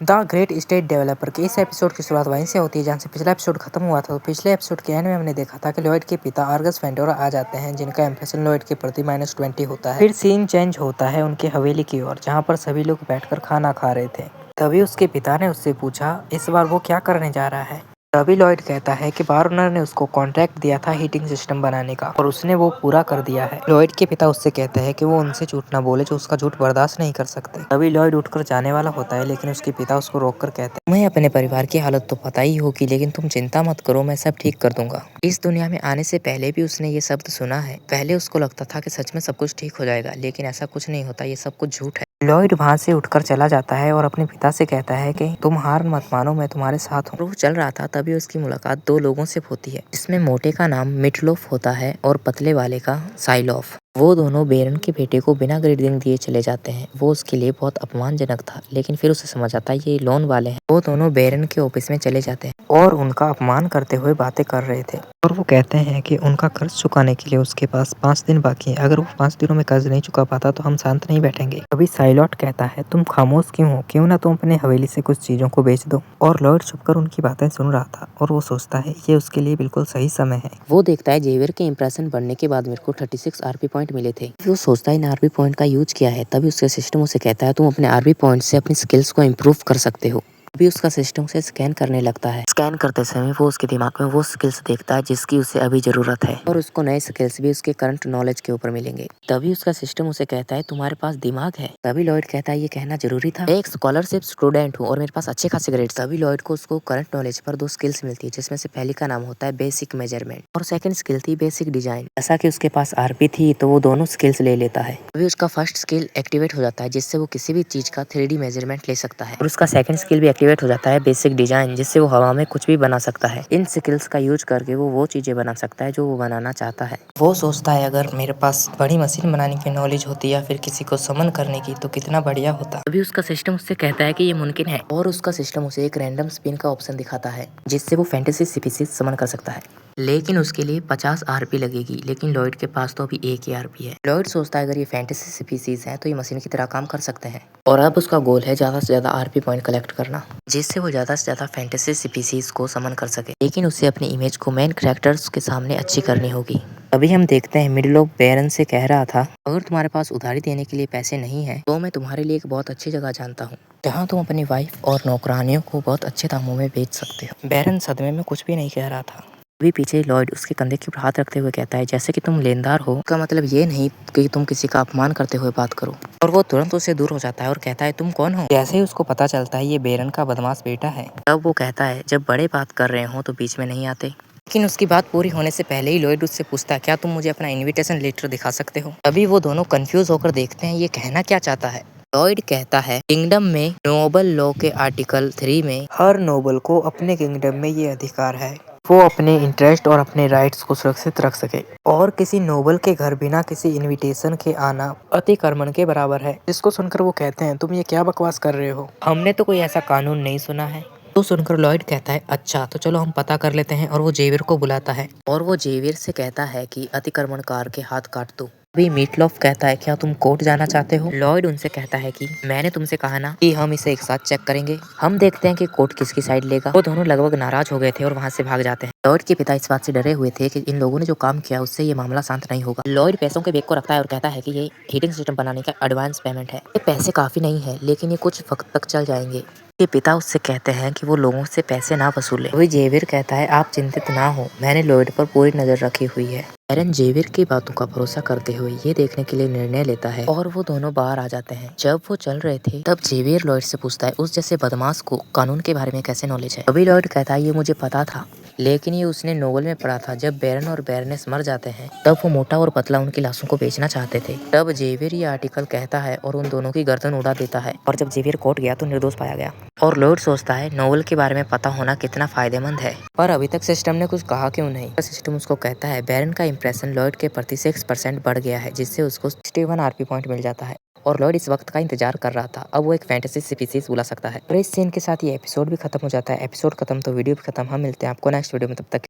The great state developer के इस episode की शुरुआत वहीं से होती है जहां से पिछला एपिसोड खत्म हुआ था। तो पिछले एपिसोड के एंड में हमने देखा था कि लॉयड के पिता आर्गस वेंटोरा आ जाते हैं, जिनका इंप्रेशन लॉयड के प्रति -20 होता है। फिर सीन चेंज होता है उनके हवेली की ओर, जहां पर सभी लोग बैठकर खाना खा रहे थे। तभी उसके पिता ने उससे पूछा इस बार वो क्या करने जा रहा है। तभी लॉयड कहता है कि बार ओनर ने उसको कॉन्ट्रैक्ट दिया था हीटिंग सिस्टम बनाने का और उसने वो पूरा कर दिया है। लॉयड के पिता उससे कहते हैं कि वो उनसे झूठ ना बोले, जो उसका झूठ बर्दाश्त नहीं कर सकते। तभी लॉयड उठकर जाने वाला होता है, लेकिन उसके पिता उसको रोककर कहते हैं तुम्हें अपने परिवार की हालत तो पता ही होगी, लेकिन तुम चिंता मत करो, मैं सब ठीक कर दूंगा। इस दुनिया में आने से पहले भी उसने ये शब्द सुना है। पहले उसको लगता था कि सच में सब कुछ ठीक हो जाएगा, लेकिन ऐसा कुछ नहीं होता, ये सब कुछ झूठ है। लॉयड वहां से उठकर चला जाता है और अपने पिता से कहता है कि तुम हार मत मानो, मैं तुम्हारे साथ हूँ। वो चल रहा था तभी उसकी मुलाकात दो लोगों से होती है, जिसमें मोटे का नाम मिटलोफ होता है और पतले वाले का साइलॉफ। वो दोनों बेरन के बेटे को बिना ग्रीडिंग दिए चले जाते हैं। वो उसके लिए बहुत अपमानजनक था, लेकिन फिर उसे समझ आता है ये लोन वाले हैं। वो दोनों बेरन के ऑफिस में चले जाते हैं और उनका अपमान करते हुए बातें कर रहे थे और वो कहते हैं कि उनका कर्ज चुकाने के लिए उसके पास 5 दिन बाकी है। अगर वो 5 दिनों में कर्ज नहीं चुका पाता तो हम शांत नहीं बैठेंगे। अभी साइलॉट कहता है तुम खामोश क्यों हो, क्यों ना तुम अपने हवेली से कुछ चीजों को बेच दो। और लॉयड छुपकर उनकी बातें सुन रहा था और वो सोचता है ये उसके लिए बिल्कुल सही समय है। वो देखता है जेवियर के इंप्रेशन बढ़ने के बाद मेरे को 36 आरपी पॉइंट मिले थे। वो सोचता है इन आरपी पॉइंट का यूज किया है। तभी उसके सिस्टम उसे कहता है तुम अपने आरपी पॉइंट से अपनी स्किल्स को इम्प्रूव कर सकते हो। अभी उसका सिस्टम उसे स्कैन करने लगता है। स्कैन करते समय वो उसके दिमाग में वो स्किल्स देखता है जिसकी उसे अभी जरूरत है और उसको नए स्किल्स भी उसके करंट नॉलेज के ऊपर मिलेंगे। तभी उसका सिस्टम उसे कहता है तुम्हारे पास दिमाग है। तभी लॉयड कहता है ये कहना जरूरी था, मैं एक स्कॉलरशिप स्टूडेंट हूँ और मेरे पास अच्छे खासे ग्रेड्स। तभी लॉयड को उसको करंट नॉलेज पर 2 स्किल्स मिलती है, जिसमें से पहली का नाम होता है बेसिक मेजरमेंट और सेकंड स्किल थी बेसिक डिजाइन। ऐसा कि उसके पास आरपी थी तो वो दोनों स्किल्स ले लेता है। तभी उसका फर्स्ट स्किल एक्टिवेट हो जाता है, जिससे वो किसी भी चीज का 3D मेजरमेंट ले सकता है और उसका सेकंड स्किल भी एक्टिवेट हो जाता है बेसिक डिजाइन, जिससे वो हवा में कुछ भी बना सकता है। इन स्किल्स का यूज करके वो चीजें बना सकता है जो वो बनाना चाहता है। वो सोचता है अगर मेरे पास बड़ी मशीन बनाने की नॉलेज होती या फिर किसी को समन करने की तो कितना बढ़िया होता। अभी उसका सिस्टम उससे कहता है कि ये मुमकिन है और उसका सिस्टम उसे एक रैंडम स्पिन का ऑप्शन दिखाता है, जिससे वो फैंटेसी स्पीशीज समन कर सकता है, लेकिन उसके लिए 50 आरपी लगेगी। लेकिन लॉयड के पास तो अभी 1 ही आरपी है। लॉयड सोचता है अगर ये फैंटेसी स्पीशीज है तो ये मशीन की तरह काम कर सकते हैं और अब उसका गोल है ज्यादा से ज्यादा आरपी पॉइंट कलेक्ट करना, जिससे वो ज्यादा से ज्यादा फैंटेसी स्पीशीज को समन कर सके। लेकिन उसे अपनी इमेज को मेन कैरेक्टर्स के सामने अच्छी करनी होगी। अभी हम देखते हैं मिडलोफ बेरन से कह रहा था अगर तुम्हारे पास उधारी देने के लिए पैसे नहीं है तो मैं तुम्हारे लिए एक बहुत अच्छी जगह जानता हूँ, जहाँ तुम अपनी वाइफ और नौकरानियों को बहुत अच्छे दामों में बेच सकते हो। बेरन सदमे में कुछ भी नहीं कह रहा था। अभी पीछे लॉयड उसके कंधे के ऊपर हाथ रखते हुए कहता है जैसे कि तुम लेनदार हो, इसका मतलब ये नहीं कि तुम किसी का अपमान करते हुए बात करो। और वो तुरंत उससे दूर हो जाता है और कहता है तुम कौन हो। जैसे ही उसको पता चलता है ये बेरन का बदमाश बेटा है, तब वो कहता है जब बड़े बात कर रहे हो तो बीच में नहीं आते। लेकिन उसकी बात पूरी होने से पहले ही लॉयड उससे पूछता है क्या तुम मुझे अपना इनविटेशन लेटर दिखा सकते हो। अभी वो दोनों कंफ्यूज होकर देखते हैं ये कहना क्या चाहता है। लॉयड कहता है किंगडम में नोबल लॉ के आर्टिकल 3 में हर नोबल को अपने किंगडम में ये अधिकार है वो अपने इंटरेस्ट और अपने राइट्स को सुरक्षित रख सके और किसी नोबल के घर बिना किसी इनविटेशन के आना अतिक्रमण के बराबर है। जिसको सुनकर वो कहते हैं तुम ये क्या बकवास कर रहे हो, हमने तो कोई ऐसा कानून नहीं सुना है। तो सुनकर लॉयड कहता है अच्छा तो चलो हम पता कर लेते हैं और वो जेवियर को बुलाता है और वो जेवियर से कहता है कि अतिक्रमणकार के हाथ काट दो। अभी मीटलॉफ कहता है क्या तुम कोर्ट जाना चाहते हो। लॉयड उनसे कहता है कि मैंने तुमसे कहा ना कि हम इसे एक साथ चेक करेंगे, हम देखते हैं कि कोर्ट किसकी साइड लेगा। वो दोनों लगभग नाराज हो गए थे और वहां से भाग जाते हैं। लॉयड के पिता इस बात से डरे हुए थे कि इन लोगों ने जो काम किया उससे ये मामला शांत नहीं होगा। लॉयड पैसों के बैग को रखता है और कहता है कि ये हीटिंग सिस्टम बनाने का एडवांस पेमेंट है, ये पैसे काफी नहीं है लेकिन ये कुछ वक्त तक चल जाएंगे। के पिता उससे कहते हैं कि वो लोगों से पैसे ना वसूले। वही जेवियर कहता है आप चिंतित ना हो, मैंने लॉयड पर पूरी नजर रखी हुई है। एरन जेवियर की बातों का भरोसा करते हुए ये देखने के लिए निर्णय लेता है और वो दोनों बाहर आ जाते हैं। जब वो चल रहे थे तब जेवियर लॉयड से पूछता है उस जैसे बदमाश को कानून के बारे में कैसे नॉलेज है। अभी लॉयड कहता है ये मुझे पता था, लेकिन ये उसने नोवेल में पढ़ा था। जब बैरन और बैरनेस मर जाते हैं तब वो मोटा और पतला उनकी लाशों को बेचना चाहते थे। तब जेवियर ये आर्टिकल कहता है और उन दोनों की गर्दन उड़ा देता है और जब जेवियर कोर्ट गया तो निर्दोष पाया गया। और लॉयड सोचता है नोवेल के बारे में पता होना कितना फायदेमंद है, पर अभी तक सिस्टम ने कुछ कहा क्यों नहीं। सिस्टम उसको कहता है बैरन का इंप्रेशन लॉयड के प्रति 6% बढ़ गया है, जिससे उसको 61 आरपी पॉइंट मिल जाता है और लॉयड इस वक्त का इंतजार कर रहा था। अब वो एक फैंटेसी स्पीशीज बुला सकता है। और इस सीन के साथ ये एपिसोड भी खत्म हो जाता है। एपिसोड खत्म तो वीडियो भी खत्म। हम मिलते हैं आपको नेक्स्ट वीडियो में, तब तक